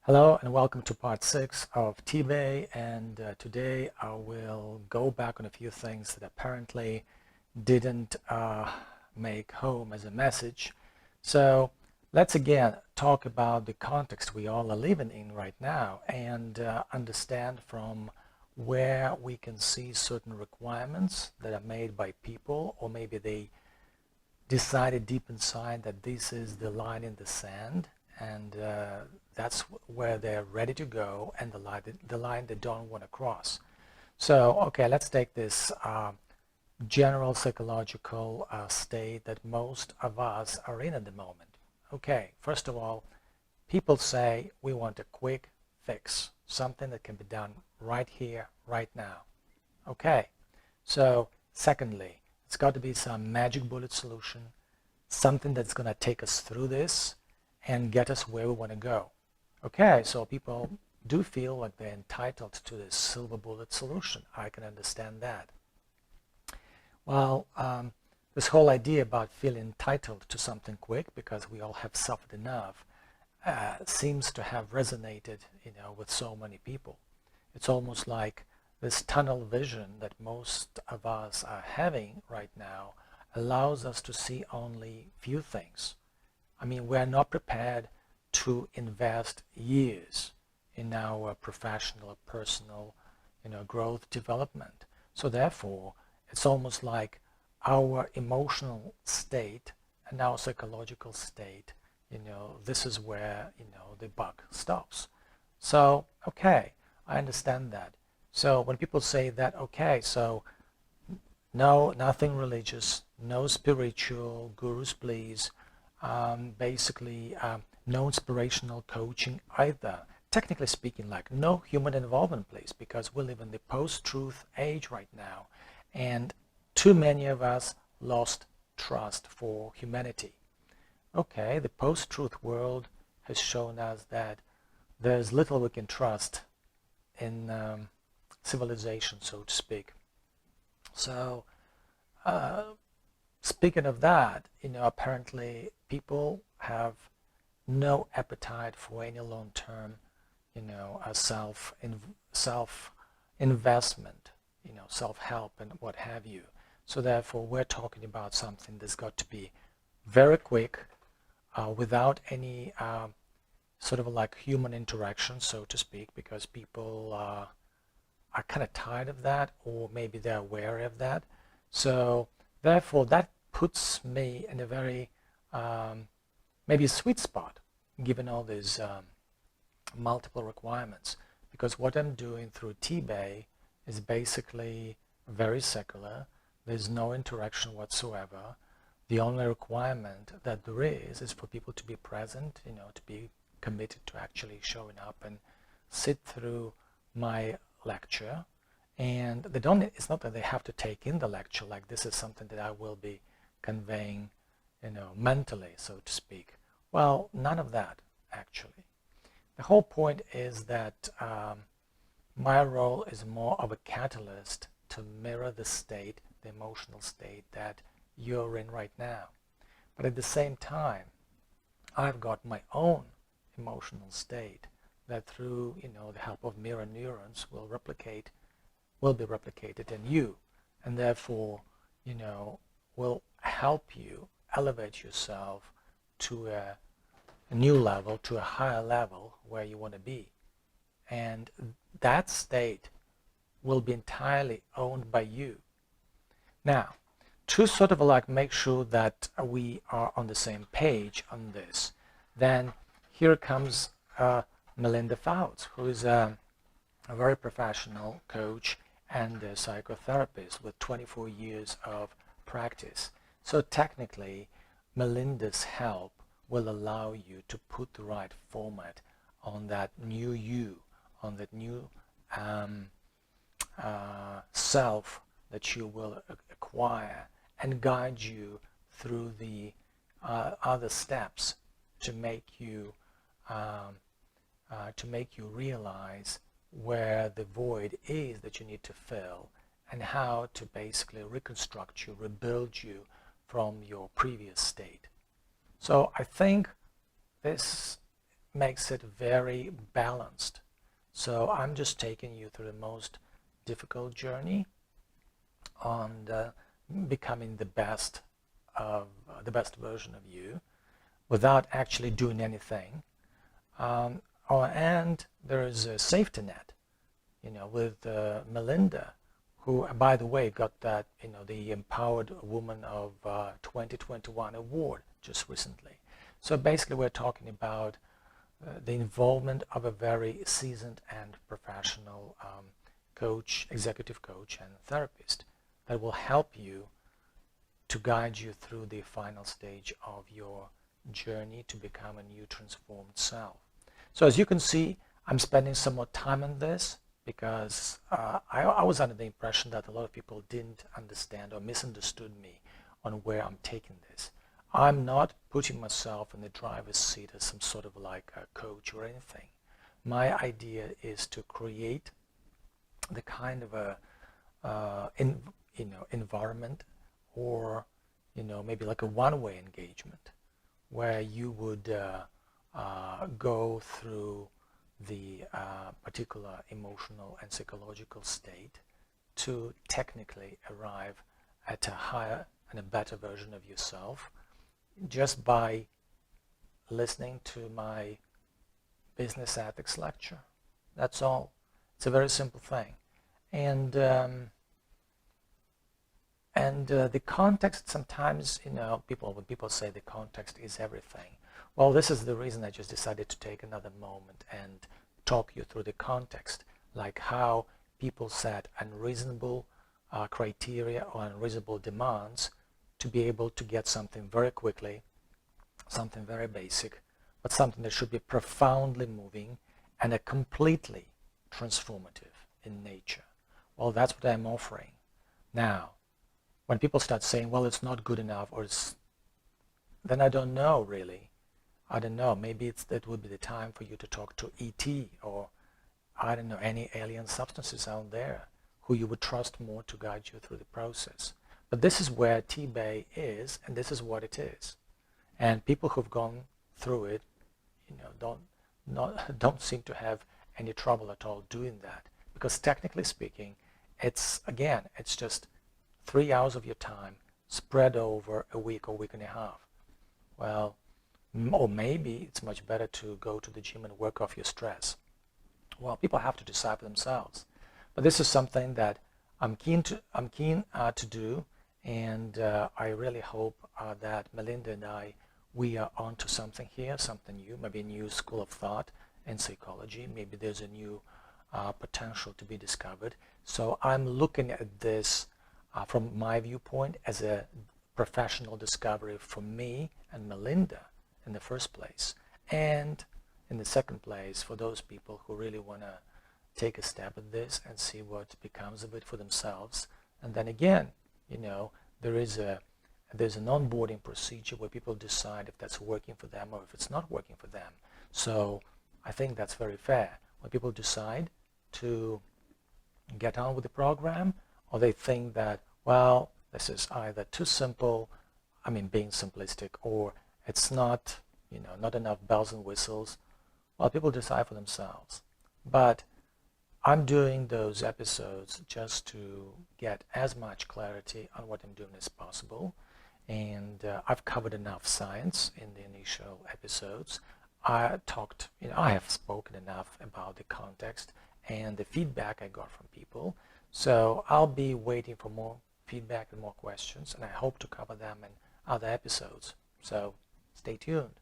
Hello and welcome to part 6 of Teebei, and today I will go back on a few things that apparently didn't make home as a message. So let's again talk about the context we all are living in right now and understand from where we can see certain requirements that are made by people, or maybe they decided deep inside that this is the line in the sand, and that's where they're ready to go, and the line they don't want to cross. So, okay, let's take this general psychological state that most of us are in at the moment. Okay, first of all, people say we want a quick fix, something that can be done right here, right now. Okay, so secondly, it's got to be some magic bullet solution, something that's going to take us through this and get us where we want to go. Okay, so people do feel like they're entitled to this silver bullet solution. I can understand that. Well, this whole idea about feeling entitled to something quick because we all have suffered enough seems to have resonated, with so many people. It's almost like this tunnel vision that most of us are having right now allows us to see only few things. I mean, we're not prepared to invest years in our professional or personal, growth development. So therefore, it's almost like our emotional state and our psychological state, this is where, the buck stops. So, okay, I understand that. So when people say that, okay, so no, nothing religious, no spiritual, gurus please, basically no inspirational coaching either. Technically speaking, like no human involvement please, because we live in the post-truth age right now, and too many of us lost trust for humanity. Okay, the post-truth world has shown us that there's little we can trust in civilization, so to speak. So, speaking of that, apparently people have no appetite for any long-term, a self investment, self-help and what have you. So therefore, we're talking about something that's got to be very quick, without any sort of like human interaction, so to speak, because people are kind of tired of that, or maybe they're aware of that. So therefore, that puts me in a very maybe a sweet spot, given all these multiple requirements. Because what I'm doing through Teebei is basically very secular. There's no interaction whatsoever. The only requirement that there is for people to be present, to be committed to actually showing up and sit through my lecture. And they don't, it's not that they have to take in the lecture, like this is something that I will be conveying, mentally, so to speak. Well, none of that, actually. The whole point is that my role is more of a catalyst to mirror the state, the emotional state that you're in right now. But at the same time, I've got my own emotional state that through, the help of mirror neurons will be replicated in you, and therefore, will help you elevate yourself to a new level, to a higher level where you want to be. And that state will be entirely owned by you. Now, to sort of like make sure that we are on the same page on this, then here comes Melinda Fouts, who is a very professional coach and a psychotherapist with 24 years of practice. So technically, Melinda's help will allow you to put the right format on that new you, on that new self that you will acquire, and guide you through the other steps to make you realize where the void is that you need to fill, and how to basically reconstruct you, rebuild you from your previous state. So I think this makes it very balanced. So I'm just taking you through the most difficult journey on becoming the best version of you without actually doing anything. And there is a safety net, with Melinda, who, by the way, got that, the Empowered Woman of 2021 award just recently. So basically, we're talking about the involvement of a very seasoned and professional coach, executive coach, and therapist that will help you to guide you through the final stage of your journey to become a new transformed self. So as you can see, I'm spending some more time on this because I was under the impression that a lot of people didn't understand or misunderstood me on where I'm taking this. I'm not putting myself in the driver's seat as some sort of like a coach or anything. My idea is to create the kind of a environment, or maybe like a one-way engagement where you would go through the particular emotional and psychological state to technically arrive at a higher and a better version of yourself just by listening to my business ethics lecture. That's all. It's a very simple thing. And the context sometimes, when people say the context is everything, well, this is the reason I just decided to take another moment and talk you through the context, like how people set unreasonable criteria or unreasonable demands to be able to get something very quickly, something very basic, but something that should be profoundly moving and a completely transformative in nature. Well, that's what I'm offering. Now, when people start saying, well, it's not good enough, or then I don't know really. I don't know. Maybe it would be the time for you to talk to ET, or I don't know, any alien substances out there who you would trust more to guide you through the process. But this is where Teebei is, and this is what it is. And people who've gone through it, don't seem to have any trouble at all doing that, because technically speaking, it's just 3 hours of your time spread over a week or week and a half. Well, or maybe it's much better to go to the gym and work off your stress. Well, people have to decide for themselves. But this is something that I'm keen to do, and I really hope that Melinda and we are onto something here, something new, maybe a new school of thought in psychology. Maybe there's a new potential to be discovered. So I'm looking at this from my viewpoint as a professional discovery for me and Melinda in the first place, and in the second place for those people who really want to take a step at this and see what becomes of it for themselves. And then again, there's an onboarding procedure where people decide if that's working for them or if it's not working for them. So I think that's very fair. When people decide to get on with the program, or they think that, well, this is either too simple, being simplistic, or it's not, not enough bells and whistles, well, people decide for themselves. But I'm doing those episodes just to get as much clarity on what I'm doing as possible. And I've covered enough science in the initial episodes. I have spoken enough about the context and the feedback I got from people. So I'll be waiting for more feedback and more questions, and I hope to cover them in other episodes. So stay tuned.